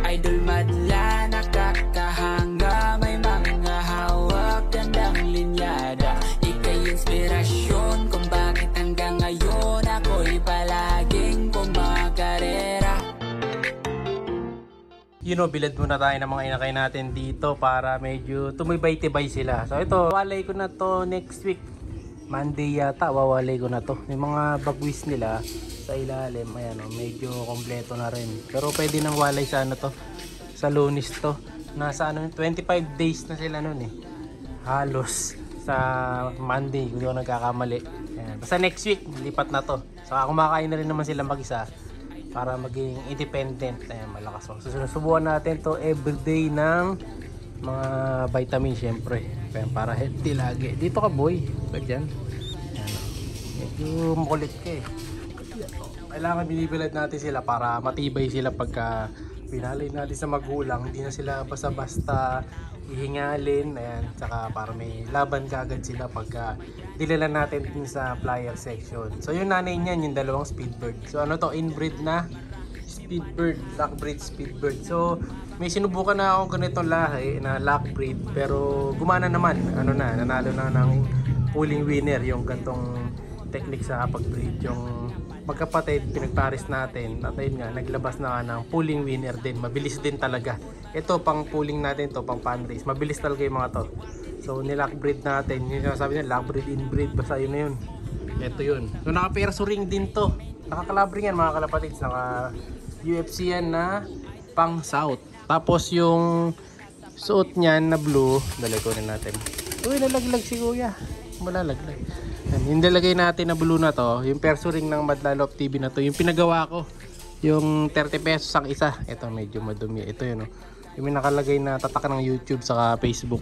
Idol madla, nakakahanga, may mga hawak, gandang linyada. Ika'y inspirasyon kung bakit hanggang ngayon ako'y palaging kumakarera. Bilad muna tayo ng mga inakay natin dito para medyo tumibay-tibay sila. So ito, walay ko na to next week. Monday yata, wawalay ko na to. May mga bagwis nila sa ilalim. Ayan o, medyo kompleto na rin. Pero pwede nang walay sa ano to, sa Lunes to. Nasa ano, 25 days na sila nun eh. Halos sa Monday, kung di ako nagkakamali. Ayan. Basta next week, lipat na to. So kumakain na rin naman sila mag-isa para maging independent. Ayan, malakas. So susubukan natin to everyday ng mga vitamin syempre. Ayan, para healthy lagi. Dito ka boy. Ba't yan? Ayan, medyo makulit ka eh. Kailangan binibilad natin sila para matibay sila pagka pinalay natin sa magulang. Hindi na sila basta-basta ihingalin. Ayan, tsaka para may laban kagad sila pagka dilala natin din sa flyer section. So yung nanay niyan, yung dalawang speedbird. So ano to, inbreed na speedbird, lockbreed speedbird. So may sinubukan na akong ganitong lahi na lockbreed, pero gumana naman. Ano na, nanalo na ng pulling winner yung gantong technique sa pag-breed. Yung magkapatid, pinagpares natin. At ayun nga, naglabas na ng pulling winner din. Mabilis din talaga. Ito pang pulling natin to, pang pan race. Mabilis talaga yung mga to. So nilockbreed natin. Yung sinasabi niya, lockbreed, inbreed. Basta yun na yun. Ito yun. So naka-perso ring din to. Nakakalabring yan mga kalapatids. Naka UFC yan na pang south. Tapos yung suot niyan na blue, dalagyan natin. Uy, nalaglag si kuya. Malalaglag. Yung dalagay natin na blue na to, yung perso ring ng Madlalop TV na to, yung pinagawa ko. Yung 30 pesos ang isa. Ito medyo madumi. Ito yun, oh. Yung nakalagay na tatak ng YouTube saka Facebook.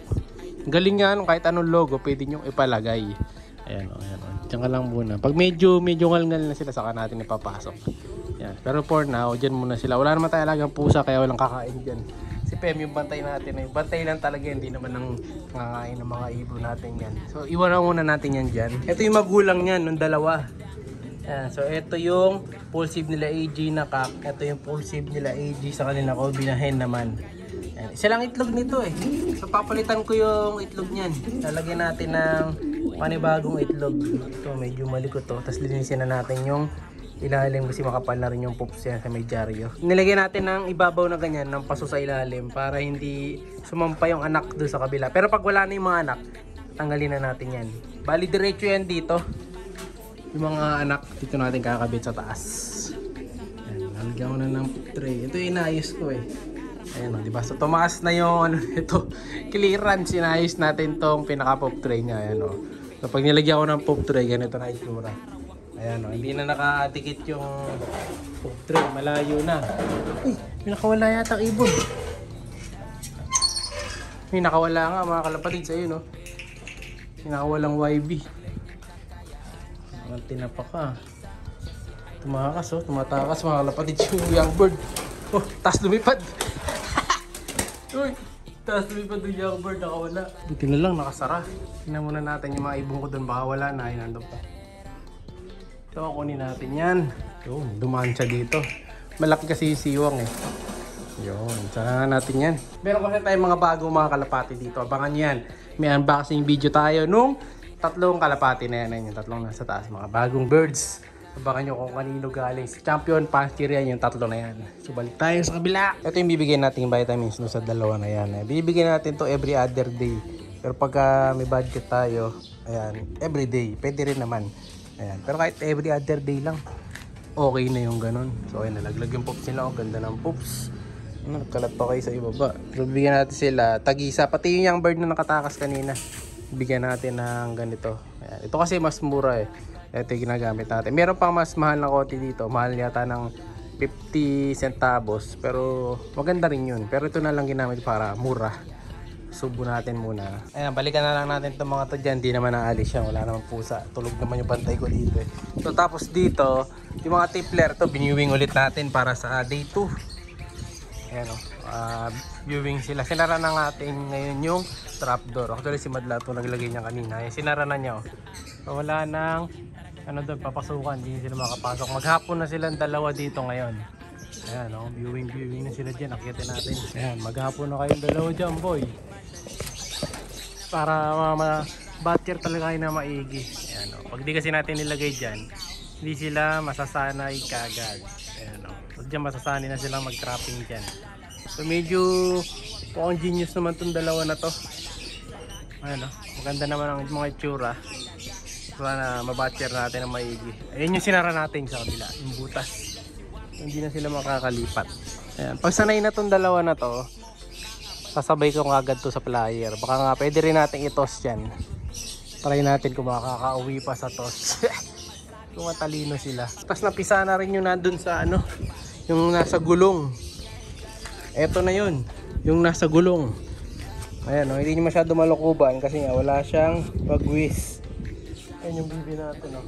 Galing nga, kahit anong logo pwede nyo ipalagay. Ayan o, ayan o. Diyan ka lang muna. Pag medyo ngal-ngal na sila, saka natin ipapasok. Ayan. Pero for now, dyan muna sila. Wala naman tayo alagang pusa, kaya walang kakain dyan. Si Pem yung bantay natin. Bantay lang talaga, hindi naman ng kakain ng mga ibon natin yan. So iwan na muna natin yan dyan. Ito yung magulang yan, nung dalawa. Ayan. So ito yung full save nila AG na kak. Ito yung full save nila AG sa kanila ko. Binahen naman. Ayan. Isa lang itlog nito eh. So papalitan ko yung itlog niyan. Lalagyan natin ng panibagong itlog. Ito medyo malikot to. Tapos linisin na natin yung ilalim kasi makapal na rin yung poops yan sa may dyaryo. Nilagyan natin ng ibabaw na ganyan ng paso sa ilalim para hindi sumampa yung anak doon sa kabila. Pero pag wala na yung mga anak, tanggalin na natin yan. Bali diretso yan dito. Yung mga anak dito natin kakabit sa taas. Ayan, nalagyan ko na ng tray. Ito yung inayos ko eh. Ayan o, diba? So tumaas na yung ano ito, clearance. Inayos natin tong pinaka pop tray niya. Ayan o. So pag nilagyan ko ng pop tray, ganito na itsura. Ayan o, hindi na nakatikit yung pop tray. Malayo na. Uy, may nakawala yata ang ibon. May nakawala nga mga kalapatid sa yun o. May nakawalang YB. Ang tinapa ka. Tumakas o, tumatakas mga kalapatid yung young bird. Oh, taas lumipad. Uy, taas lumipad yung young bird, nakawala. Buti na lang, nakasara. Tingnan muna natin yung mga ibon ko doon, baka wala na, ay nandun pa. Ito, kunin natin yan. Yun, dumaan siya dito. Malaki kasi yung siwang eh. Yun, sana natin yan. Meron kasi tayong mga bagong mga kalapati dito. Abangan nyo yan. May unboxing video tayo nung tatlong kalapati na yan. Yung tatlong nasa taas, mga bagong birds. Abangan nyo kung kanino galing. Si Champion, Pasture yan, yung tatlo na yan. So balik tayo sa kabila. Ito yung bibigyan natin vitamins no, sa dalawa na yan. Bibigyan natin to every other day. Pero pagka may budget tayo, ayan, every day. Pwede rin naman. Ayan. Pero kahit every other day lang, okay na yung ganun. So ayan, nalaglag yung poops nila. Ang ganda ng poops. Nagkalat pa kayo sa ibaba. So bibigyan natin sila tagisa. Pati yung young bird na nakatakas kanina, bigyan natin ng ganito. Ayan. Ito kasi mas mura eh. Ito yung ginagamit natin. Meron pang mas mahal na kote dito. Mahal yata ng 50 centavos. Pero maganda rin yun. Pero ito na lang ginamit para mura. Subo natin muna. Ayan, balikan na lang natin itong mga to dyan. Hindi naman naalis yan. Wala naman pusa. Tulog naman yung bantay ko dito eh. So tapos dito, yung mga tipler to, biniwing ulit natin para sa day 2. Ayan o. Viewing sila. Sinara na natin ngayon yung trapdoor. Actually si Madla ito naglagay niya kanina. Ayan, sinara na niya o. So wala nang ano doon, papasukan. Hindi sila makapasok. Maghapon na silang dalawa dito ngayon. Ayan, oh, viewing na sila dyan. Akitin natin. Ayan, maghapon na kayong dalawa dyan, boy. Para batcher talaga kayo na maigi. Ayan, oh. Pag di kasi natin nilagay dyan, hindi sila masasanay kagad. Ayan, oh. So dyan masasanay na silang mag-trapping dyan. So medyo mukhang genius naman itong dalawa na to. Ayan, oh. Maganda naman ang mga itsura. Para mabatcher natin ang maigi. Ayun yung sinara natin sa kabila, yung butas. Hindi na sila makakalipat. Ayan. Pag sanay na tong dalawa na to, sasabay ko agad to sa flyer. Baka nga pwede rin natin i-toss yan. Try natin kung makakauwi pa sa toss. Kung matalino sila. Tapos napisa na rin yung nandun sa ano, yung nasa gulong. Eto na yun, yung nasa gulong. Ayan, oh, hindi niya masyado malukuban kasi nga wala siyang bagwis. Ayan yung bibi natin, oh.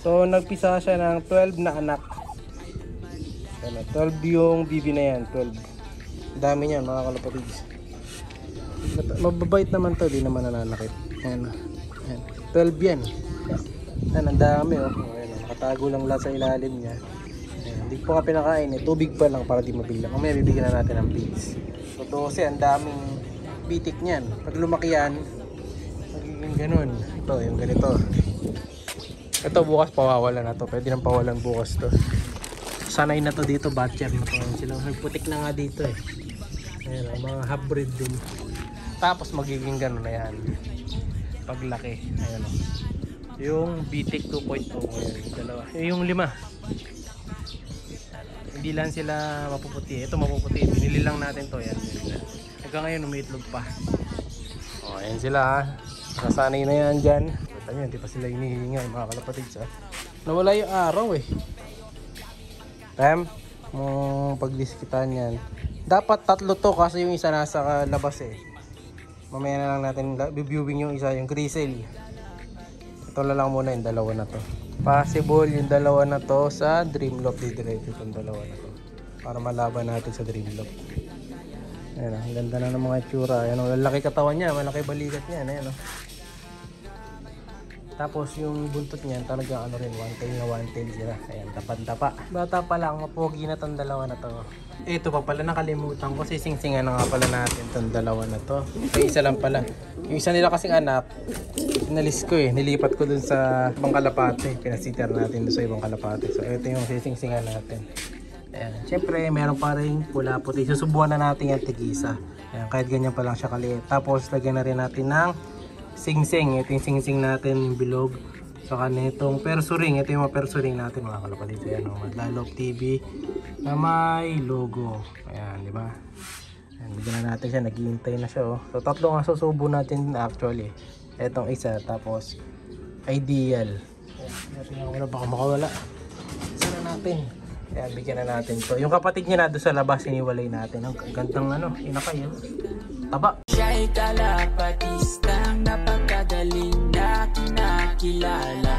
So nagpisa siya ng 12 na anak. Ayan, 12 yung bibi na yan, 12. Dami niyan mga kalapatids. Mababait naman to, di naman nananakit. Ayan, ayan. 12 yan. Ayan, ang dami, oh. Ayan, nakatago lang lahat sa ilalim niya. Ayan, hindi po nga pinakain, eh. Tubig pa lang para di mabigla. Mamaya bibigyan na natin ng pigs. So 12, ang daming bitik niyan. Pag lumaki yan, magiging ganun. Ito, yung ganito. Ito bukas pawawala na to. Pwede nang pawalan bukas to. Sanay na to dito, batcher na to. Sila nagputik na nga dito eh. Ayan, mga hybrid din. Tapos magiging ganun na yan. Paglaki. Ayan o. Yung BTEC 2.0. Ayan, yung dalawa. Yung 5. Hindi lang sila mapuputi. Ito mapuputi. Binili lang natin to. Ayan. Hanggang ngayon umiitlog pa. O, ayan sila ha. Nakasanay na yan dyan. Kita nyo, hindi pa sila hinihinga mga kalapatids ha. Nawala yung araw eh. Tem, mong pagdiskitan yan. Dapat 3 to kasi yung isa nasa labas eh. Mamaya na lang natin viewing yung isa, yung grizzle. Ito na lang muna yung dalawa na to. Possible yung dalawa na to sa Dreamloft. Didiretso itong dalawa na to. Para malaban natin sa Dreamloft. Ayan, ang ganda na ng mga itsura. Ayan, lalaki katawan niya, malaki balikat niya. Ayan, oh. Tapos yung buntot niyan talaga ano rin, one tail sila. Ayan, tapan-tapa. Bata pa lang, mapogi na tong dalawa na to. Ito pa pala, nakalimutan ko. Sising-singan na nga pala natin tong dalawa na to. May isa lang pala. Yung isa nila kasing anak, inalis ko eh. Nilipat ko dun sa ibang kalapate. Pinasiter natin dun sa ibang kalapate. So ito yung sising-singan natin. Ayan. Siyempre, meron pa rin pula puti. Susubuan na natin yung tigisa. Ayan, kahit ganyan pa lang siya kaliit. Tapos lagyan na rin natin ng sing-sing. Ito yung sing-sing natin, yung bilog. Saka nitong persuring. Ito yung mga persuring natin mga kalapatid. Ayan, Madlalog TV na may logo. Ayan, di ba? Ayan, bigyan na natin siya. Naghihintay na siya, oh. So 3 nga susubo natin actually. Etong isa, tapos ideal. Ayan, tingnan ko na baka makawala. Isa na natin. Ayan, bigyan na natin to. Yung kapatid niya na doon sa labas, iniwalay natin. Ang gandang ano, inakay, oh. Taba. Siya'y kalapatistang napakagaling na kinakilala.